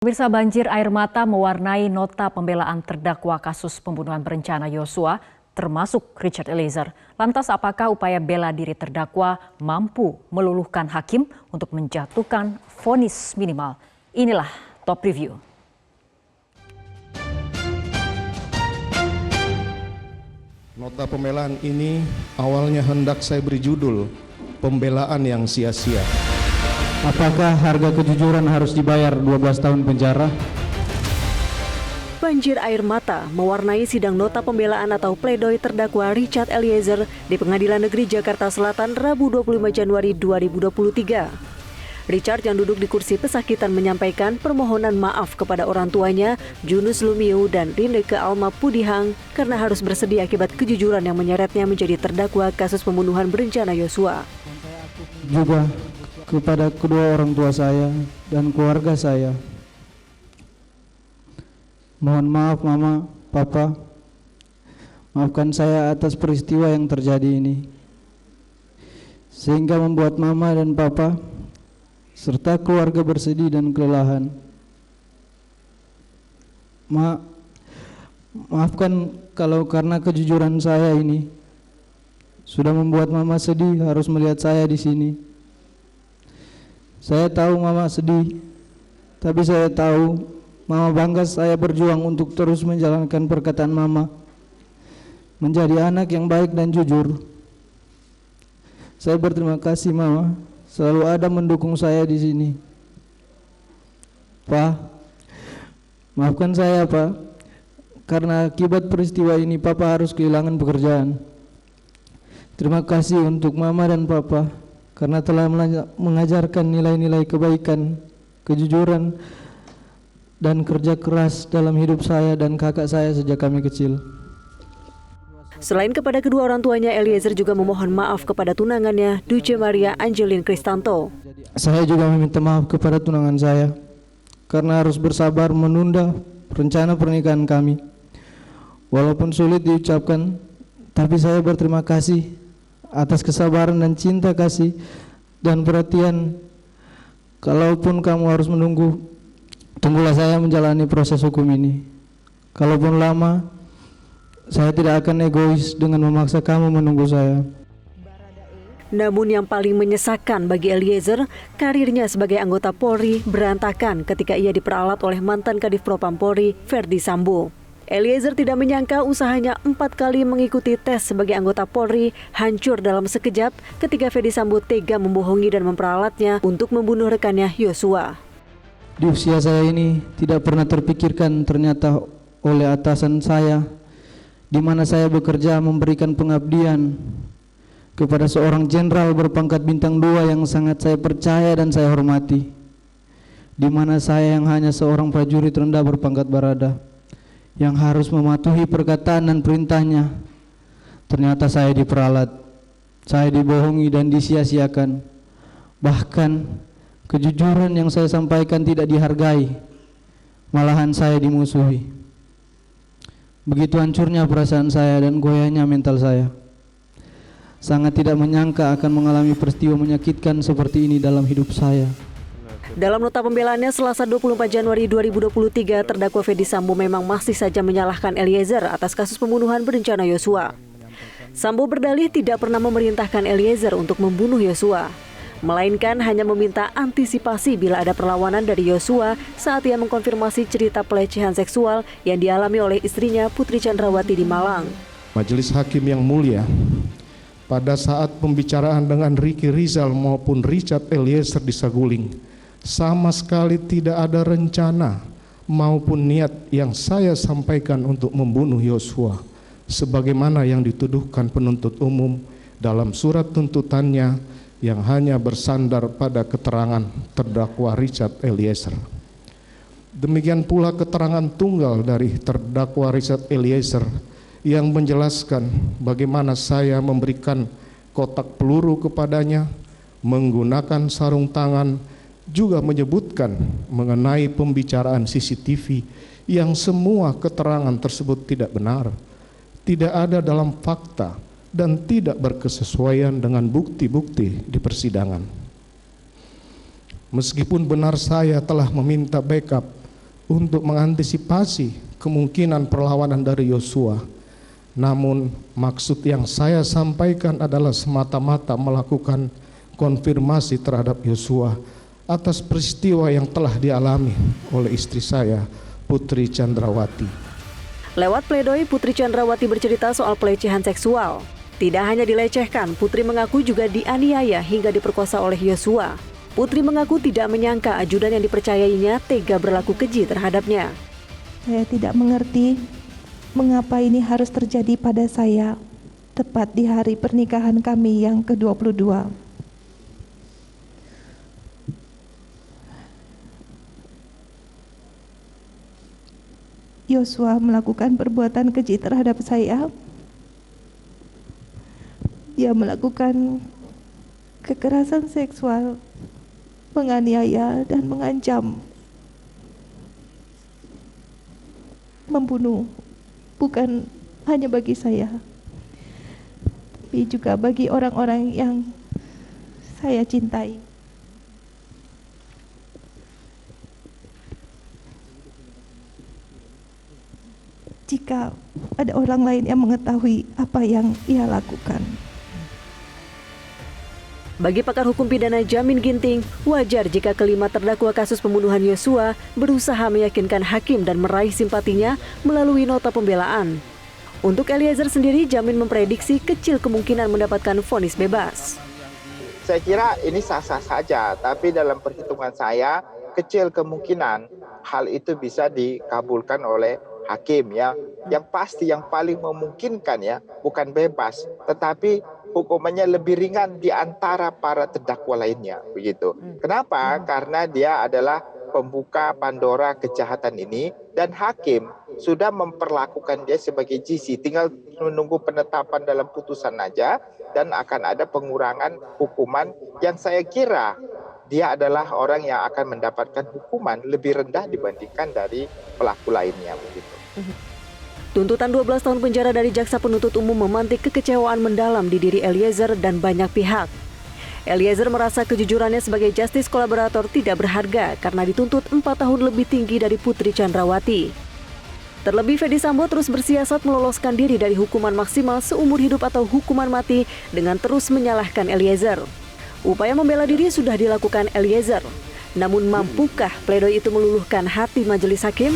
Pemirsa, banjir air mata mewarnai nota pembelaan terdakwa kasus pembunuhan berencana Yosua, termasuk Richard Eliezer. Lantas apakah upaya bela diri terdakwa mampu meluluhkan hakim untuk menjatuhkan vonis minimal? Inilah Top Review. Nota pembelaan ini awalnya hendak saya beri judul Pembelaan yang Sia-sia. Apakah harga kejujuran harus dibayar 12 tahun penjara? Banjir air mata mewarnai sidang nota pembelaan atau pledoi terdakwa Richard Eliezer di Pengadilan Negeri Jakarta Selatan Rabu 25 Januari 2023. Richard yang duduk di kursi pesakitan menyampaikan permohonan maaf kepada orang tuanya, Junus Lumiu dan Rindeke Alma Pudihang karena harus bersedih akibat kejujuran yang menyeretnya menjadi terdakwa kasus pembunuhan berencana Yosua. Juga kepada kedua orang tua saya dan keluarga saya. Mohon maaf Mama, Papa. Maafkan saya atas peristiwa yang terjadi ini. Sehingga membuat Mama dan Papa serta keluarga bersedih dan kelelahan. Maafkan kalau karena kejujuran saya ini sudah membuat Mama sedih harus melihat saya di sini. Saya tahu Mama sedih, tapi saya tahu Mama bangga saya berjuang untuk terus menjalankan perkataan Mama, menjadi anak yang baik dan jujur. Saya berterima kasih Mama, selalu ada mendukung saya di sini. Pak, maafkan saya Pak, karena akibat peristiwa ini Papa harus kehilangan pekerjaan. Terima kasih untuk Mama dan Papa karena telah mengajarkan nilai-nilai kebaikan, kejujuran, dan kerja keras dalam hidup saya dan kakak saya sejak kami kecil. Selain kepada kedua orang tuanya, Eliezer juga memohon maaf kepada tunangannya, Duce Maria Angelin Kristanto. Saya juga meminta maaf kepada tunangan saya karena harus bersabar menunda rencana pernikahan kami. Walaupun sulit diucapkan, tapi saya berterima kasih atas kesabaran dan cinta kasih dan perhatian. Kalaupun kamu harus menunggu, tunggulah saya menjalani proses hukum ini. Kalaupun lama, saya tidak akan egois dengan memaksa kamu menunggu saya. Namun yang paling menyesakan bagi Eliezer, karirnya sebagai anggota Polri berantakan ketika ia diperalat oleh mantan Kadif Propam Polri, Verdi Sambo. Eliezer tidak menyangka usahanya 4 kali mengikuti tes sebagai anggota Polri hancur dalam sekejap ketika Verdi Sambo tega membohongi dan memperalatnya untuk membunuh rekannya Yosua. Di usia saya ini tidak pernah terpikirkan ternyata oleh atasan saya, di mana saya bekerja memberikan pengabdian kepada seorang jenderal berpangkat bintang 2 yang sangat saya percaya dan saya hormati, di mana saya yang hanya seorang prajurit rendah berpangkat barada yang harus mematuhi perkataan dan perintahnya. Ternyata saya diperalat, saya dibohongi dan disia-siakan. Bahkan kejujuran yang saya sampaikan tidak dihargai, malahan saya dimusuhi. Begitu hancurnya perasaan saya dan goyahnya mental saya. Sangat tidak menyangka akan mengalami peristiwa menyakitkan seperti ini dalam hidup saya. Dalam nota pembelaannya Selasa 24 Januari 2023, terdakwa Verdi Sambo memang masih saja menyalahkan Eliezer atas kasus pembunuhan berencana Yosua. Sambo berdalih tidak pernah memerintahkan Eliezer untuk membunuh Yosua, melainkan hanya meminta antisipasi bila ada perlawanan dari Yosua saat ia mengkonfirmasi cerita pelecehan seksual yang dialami oleh istrinya Putri Chandrawati di Malang. Majelis Hakim yang mulia, pada saat pembicaraan dengan Ricky Rizal maupun Richard Eliezer di Saguling, sama sekali tidak ada rencana maupun niat yang saya sampaikan untuk membunuh Yosua, sebagaimana yang dituduhkan penuntut umum dalam surat tuntutannya yang hanya bersandar pada keterangan terdakwa Richard Eliezer. Demikian pula keterangan tunggal dari terdakwa Richard Eliezer yang menjelaskan bagaimana saya memberikan kotak peluru kepadanya, menggunakan sarung tangan, juga menyebutkan mengenai pembicaraan CCTV yang semua keterangan tersebut tidak benar, tidak ada dalam fakta, dan tidak berkesesuaian dengan bukti-bukti di persidangan. Meskipun benar saya telah meminta backup untuk mengantisipasi kemungkinan perlawanan dari Yosua. Namun maksud yang saya sampaikan adalah semata-mata melakukan konfirmasi terhadap Yosua atas peristiwa yang telah dialami oleh istri saya, Putri Chandrawati. Lewat pledoi, Putri Chandrawati bercerita soal pelecehan seksual. Tidak hanya dilecehkan, Putri mengaku juga dianiaya hingga diperkosa oleh Yosua. Putri mengaku tidak menyangka ajudan yang dipercayainya tega berlaku keji terhadapnya. Saya tidak mengerti mengapa ini harus terjadi pada saya, tepat di hari pernikahan kami yang ke-22. Yosua melakukan perbuatan keji terhadap saya. Dia melakukan kekerasan seksual, menganiaya dan mengancam, membunuh, bukan hanya bagi saya, tapi juga bagi orang-orang yang saya cintai. Jika ada orang lain yang mengetahui apa yang ia lakukan. Bagi pakar hukum pidana Jamin Ginting, wajar jika kelima terdakwa kasus pembunuhan Yosua berusaha meyakinkan hakim dan meraih simpatinya melalui nota pembelaan. Untuk Eliezer sendiri, Jamin memprediksi kecil kemungkinan mendapatkan vonis bebas. Saya kira ini sah-sah saja, tapi dalam perhitungan saya kecil kemungkinan hal itu bisa dikabulkan oleh hakim ya. Yang pasti yang paling memungkinkan ya bukan bebas, tetapi hukumannya lebih ringan di antara para terdakwa lainnya, begitu. Kenapa? Karena dia adalah pembuka Pandora kejahatan ini dan hakim sudah memperlakukan dia sebagai GC, tinggal menunggu penetapan dalam putusan aja dan akan ada pengurangan hukuman yang saya kira dia adalah orang yang akan mendapatkan hukuman lebih rendah dibandingkan dari pelaku lainnya, begitu. Tuntutan 12 tahun penjara dari jaksa penuntut umum memantik kekecewaan mendalam di diri Eliezer dan banyak pihak. Eliezer merasa kejujurannya sebagai justice kolaborator tidak berharga karena dituntut 4 tahun lebih tinggi dari Putri Chandrawati. Terlebih Fedy Sambo terus bersiasat meloloskan diri dari hukuman maksimal seumur hidup atau hukuman mati dengan terus menyalahkan Eliezer. Upaya membela diri sudah dilakukan Eliezer. Namun mampukah pledoi itu meluluhkan hati majelis hakim?